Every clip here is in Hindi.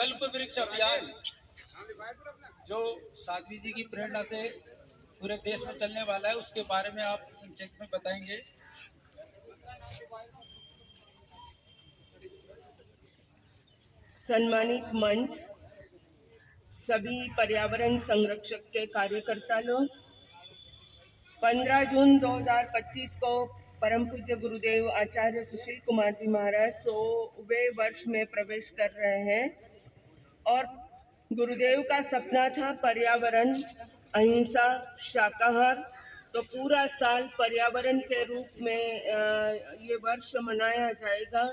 कल्प वृक्ष अभियान जो साध्वी जी की प्रेरणा से पूरे देश में चलने वाला है, उसके बारे में आप संक्षेप में बताएंगे। सम्मानित मंच, सभी पर्यावरण संरक्षक के कार्यकर्ता लोग, 15 जून 2025 को परम पूज्य गुरुदेव आचार्य सुशील कुमार जी महाराज 100वें वर्ष में प्रवेश कर रहे हैं और गुरुदेव का सपना था पर्यावरण, अहिंसा, शाकाहार। तो पूरा साल पर्यावरण के रूप में ये वर्ष मनाया जाएगा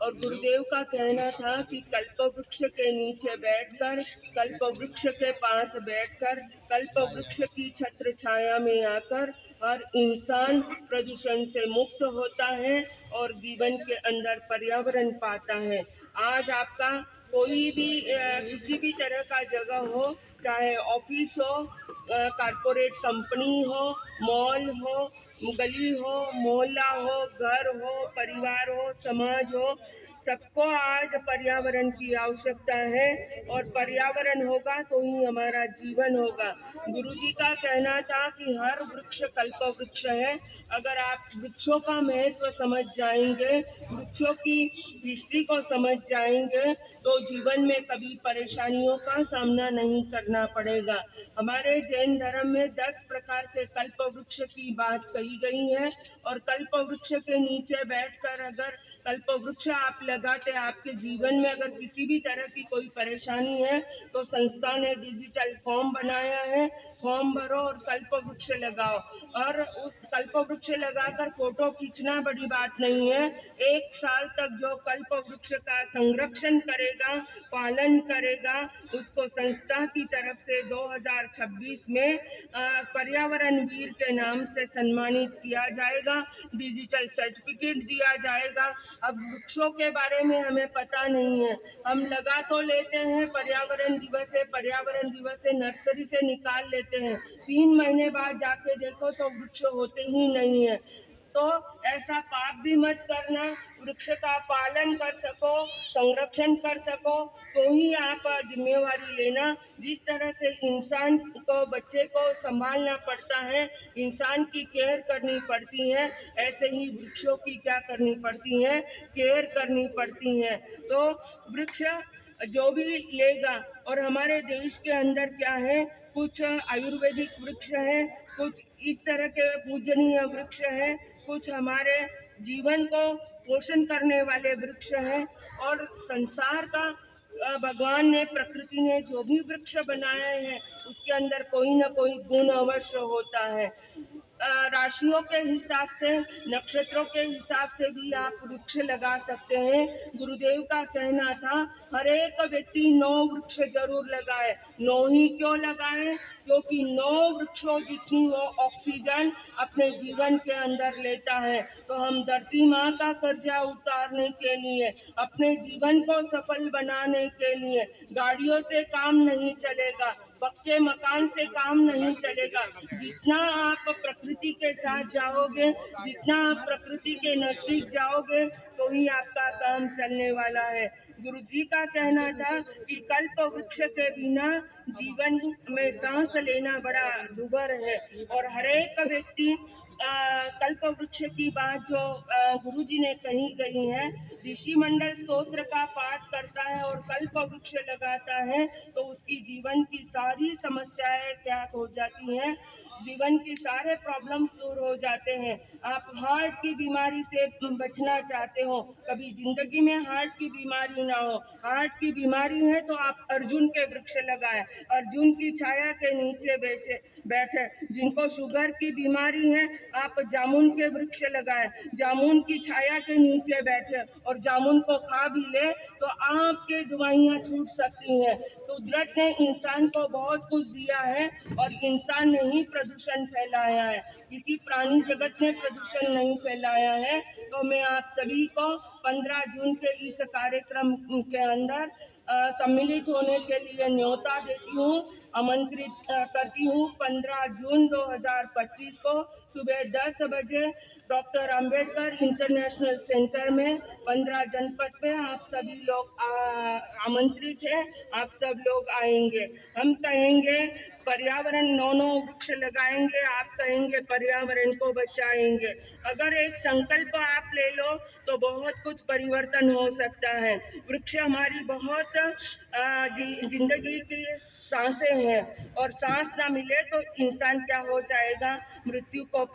और गुरुदेव का कहना था कि कल्प वृक्ष के नीचे बैठकर, कल्प वृक्ष के पास बैठकर, कल्प वृक्ष की छत्र छाया में आकर हर इंसान प्रदूषण से मुक्त होता है और जीवन के अंदर पर्यावरण पाता है। आज आपका कोई भी किसी भी तरह का जगह हो, चाहे ऑफिस हो, कारपोरेट कंपनी हो, मॉल हो, गली हो, मोहल्ला हो, घर हो, परिवार हो, समाज हो, सबको आज पर्यावरण की आवश्यकता है और पर्यावरण होगा तो ही हमारा जीवन होगा। गुरुजी का कहना था कि हर वृक्ष कल्प वृक्ष है। अगर आप वृक्षों का महत्व समझ जाएंगे, वृक्षों की हिस्ट्री को समझ जाएंगे तो जीवन में कभी परेशानियों का सामना नहीं करना पड़ेगा। हमारे जैन धर्म में 10 प्रकार के कल्प वृक्ष की बात कही गई है और कल्प वृक्ष के नीचे बैठकर अगर कल्प वृक्ष आप लगाते, आपके जीवन में अगर किसी भी तरह की कोई परेशानी है तो संस्था ने डिजिटल फॉर्म बनाया है, फॉर्म भरो और कल्प वृक्ष लगाओ। और उस कल्प वृक्ष लगाकर फोटो खींचना बड़ी बात नहीं है। 1 साल तक जो कल्प वृक्ष का संरक्षण करेगा, पालन करेगा, उसको संस्था की तरफ से 2026 में पर्यावरण वीर के नाम से सम्मानित किया जाएगा, डिजिटल सर्टिफिकेट दिया जाएगा। अब वृक्षों के बारे में हमें पता नहीं है, हम लगा तो लेते हैं, पर्यावरण दिवस से नर्सरी से निकाल लेते हैं, 3 महीने बाद जाके देखो तो वृक्ष होते ही नहीं है। तो ऐसा पाप भी मत करना, वृक्ष का पालन कर सको, संरक्षण कर सको तो ही आप जिम्मेवारी लेना। जिस तरह से इंसान को, बच्चे को संभालना पड़ता है, इंसान की केयर करनी पड़ती है, ऐसे ही वृक्षों की क्या करनी पड़ती है, केयर करनी पड़ती है। तो वृक्ष जो भी लेगा, और हमारे देश के अंदर क्या है, कुछ आयुर्वेदिक वृक्ष है, कुछ इस तरह के पूजनीय वृक्ष है, कुछ हमारे जीवन को पोषण करने वाले वृक्ष हैं और संसार का भगवान ने, प्रकृति ने जो भी वृक्ष बनाए हैं उसके अंदर कोई ना कोई गुण अवश्य होता है। राशियों के हिसाब से, नक्षत्रों के हिसाब से भी आप वृक्ष लगा सकते हैं। गुरुदेव का कहना था हर एक व्यक्ति 9 वृक्ष जरूर लगाए। 9 ही क्यों लगाए? क्योंकि 9 वृक्षों जितनी वो ऑक्सीजन अपने जीवन के अंदर लेता है। तो हम धरती माँ का कर्जा उतारने के लिए, अपने जीवन को सफल बनाने के लिए, गाड़ियों से काम नहीं चलेगा, पक्के मकान से काम नहीं चलेगा। जितना आप प्रकृति के साथ जाओगे, जितना आप प्रकृति के नजदीक जाओगे तो ही आपका काम चलने वाला है। गुरु जी का कहना था कि कल्प वृक्ष के बिना जीवन में सांस लेना बड़ा दुर्भर है और हर एक व्यक्ति कल्प वृक्ष की बात जो गुरु जी ने कही गई है, ऋषि मंडल स्तोत्र का पाठ करता है और कल्प वृक्ष लगाता है तो उसकी जीवन की सारी समस्याएं क्या हो जाती हैं, जीवन की सारे प्रॉब्लम्स दूर हो जाते हैं। आप हार्ट की बीमारी से बचना चाहते हो, कभी जिंदगी में हार्ट की बीमारी ना हो, हार्ट की बीमारी है तो आप अर्जुन के वृक्ष लगाएं, अर्जुन की छाया के नीचे बैठे। जिनको शुगर की बीमारी है आप जामुन के वृक्ष लगाएं, जामुन की छाया के नीचे बैठे और जामुन को खा भी ले तो आपके दवाइयाँ छूट सकती हैं। तो कुदरत ने इंसान को बहुत कुछ दिया है और इंसान ने ही प्रदूषण फैलाया है, किसी प्राणी जगत ने प्रदूषण नहीं फैलाया है। तो मैं आप सभी को 15 जून के इस कार्यक्रम के अंदर सम्मिलित होने के लिए न्योता देती हूँ। आमंत्रित करती हूँ 15 जून 2025 को सुबह 10 बजे डॉक्टर अंबेडकर इंटरनेशनल सेंटर में 15 जनपद पे आप सभी लोग आमंत्रित हैं। आप सब लोग आएंगे। हम कहेंगे पर्यावरण 9 वृक्ष लगाएंगे, आप कहेंगे पर्यावरण को बचाएंगे। अगर एक संकल्प आप ले लो तो बहुत कुछ परिवर्तन हो सकता है। वृक्ष हमारी बहुत जिंदगी की सांसें हैं और सांस ना मिले तो इंसान क्या हो जाएगा, मृत्यु को